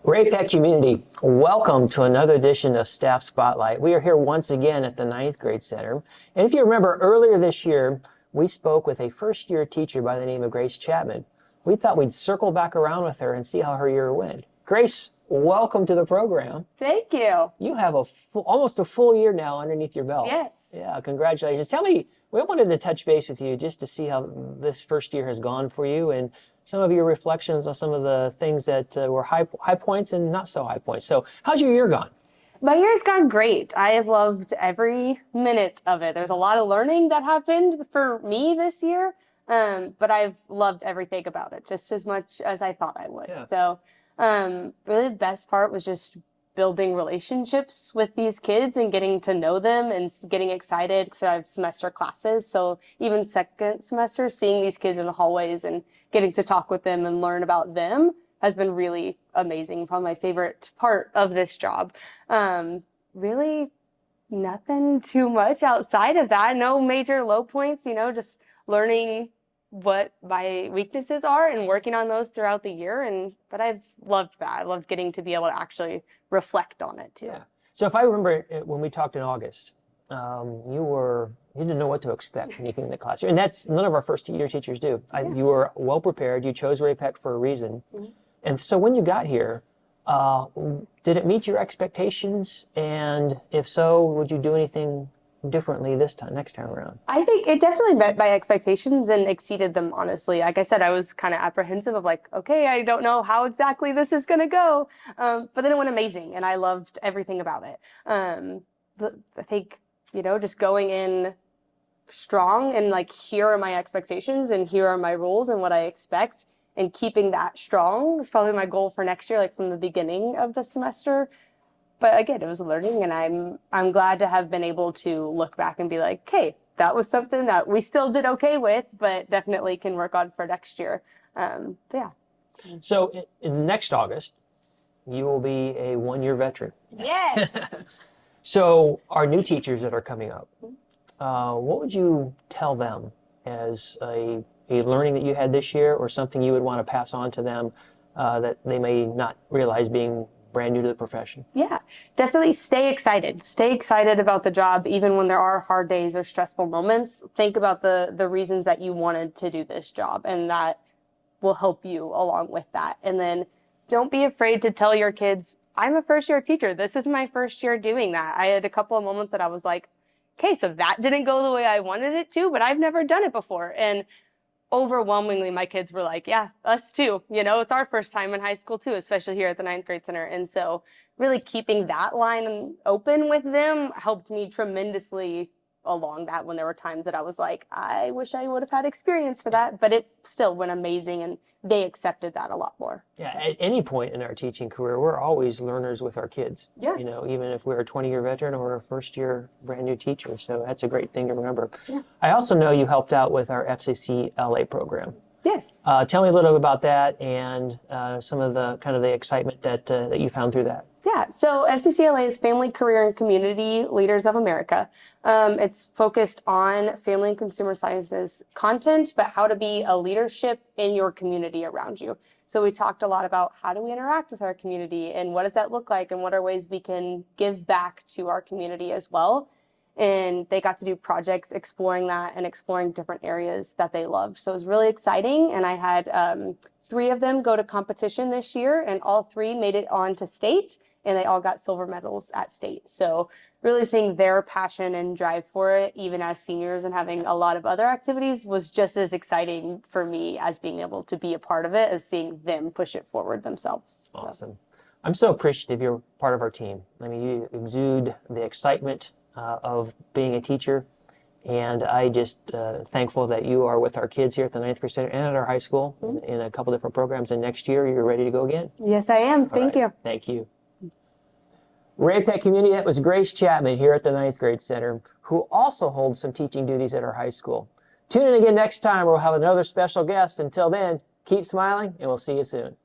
Ray-Pec community, welcome to another edition of Staff Spotlight. We are here once again at the 9th Grade Center. And if you remember, earlier this year, we spoke with a first-year teacher by the name of Grace Chapman. We thought we'd circle back around with her and see how her year went. Grace, welcome to the program. Thank you. You have almost a full year now underneath your belt. Yes. Yeah, congratulations. Tell me, we wanted to touch base with you just to see how this first year has gone for you and some of your reflections on some of the things that were high points and not so high points. So how's your year gone? My year's gone great. I have loved every minute of it. There's a lot of learning that happened for me this year, but I've loved everything about it just as much as I thought I would. Yeah. So really the best part was just building relationships with these kids and getting to know them and getting excited because I have semester classes. So even second semester, seeing these kids in the hallways and getting to talk with them and learn about them has been really amazing. Probably my favorite part of this job. Really nothing too much outside of that. No major low points, just learning what my weaknesses are and working on those throughout the year. But I've loved that. I loved getting to be able to actually reflect on it too. Yeah. So if I remember when we talked in August, you didn't know what to expect when you came in the classroom. And that's none of our first year teachers do. You were well prepared. You chose Ray-Pec for a reason. Mm-hmm. And so when you got here, did it meet your expectations? And if so, would you do anything differently next time around? I think it definitely met my expectations and exceeded them, honestly. Like I said, I was kind of apprehensive of okay, I don't know how exactly this is going to go. But then it went amazing and I loved everything about it. I think, just going in strong and here are my expectations and here are my rules and what I expect, and keeping that strong is probably my goal for next year, from the beginning of the semester. But again, it was learning, and I'm glad to have been able to look back and be like, hey, that was something that we still did okay with, but definitely can work on for next year. Yeah. So in next August, you will be a one-year veteran. Yes. So our new teachers that are coming up, what would you tell them as a learning that you had this year, or something you would want to pass on to them that they may not realize being brand new to the profession? Yeah, definitely stay excited. Stay excited about the job, even when there are hard days or stressful moments. Think about the reasons that you wanted to do this job, and that will help you along with that. And then don't be afraid to tell your kids, I'm a first-year teacher. This is my first year doing that. I had a couple of moments that I was like, okay, so that didn't go the way I wanted it to, but I've never done it before. And overwhelmingly, my kids were like, yeah, us too. It's our first time in high school too, especially here at the 9th Grade Center. And so really keeping that line open with them helped me tremendously along that, when there were times that I was like, I wish I would have had experience for that, but it still went amazing, and they accepted that a lot more. Yeah, at any point in our teaching career, we're always learners with our kids. Yeah. Even if we're a 20-year veteran or a first-year brand new teacher. So that's a great thing to remember. Yeah. I also know you helped out with our FCC LA program. Yes. Tell me a little bit about that and some of the kind of the excitement that you found through that. Yeah, so FCCLA is Family, Career, and Community Leaders of America. It's focused on family and consumer sciences content, but how to be a leadership in your community around you. So we talked a lot about how do we interact with our community and what does that look like and what are ways we can give back to our community as well. And they got to do projects exploring that and exploring different areas that they loved. So it was really exciting. And I had 3 of them go to competition this year, and all 3 made it on to state, and they all got silver medals at state. So really seeing their passion and drive for it, even as seniors and having a lot of other activities, was just as exciting for me as being able to be a part of it, as seeing them push it forward themselves. Awesome. So. I'm so appreciative you're part of our team. I mean, you exude the excitement of being a teacher, and I just thankful that you are with our kids here at the 9th Grade Center and at our high school in a couple different programs, and next year you're ready to go again. Yes, I am. Thank you. Thank you. Ray-Pec community, that was Grace Chapman here at the 9th Grade Center, who also holds some teaching duties at our high school. Tune in again next time, where we'll have another special guest. Until then, keep smiling, and we'll see you soon.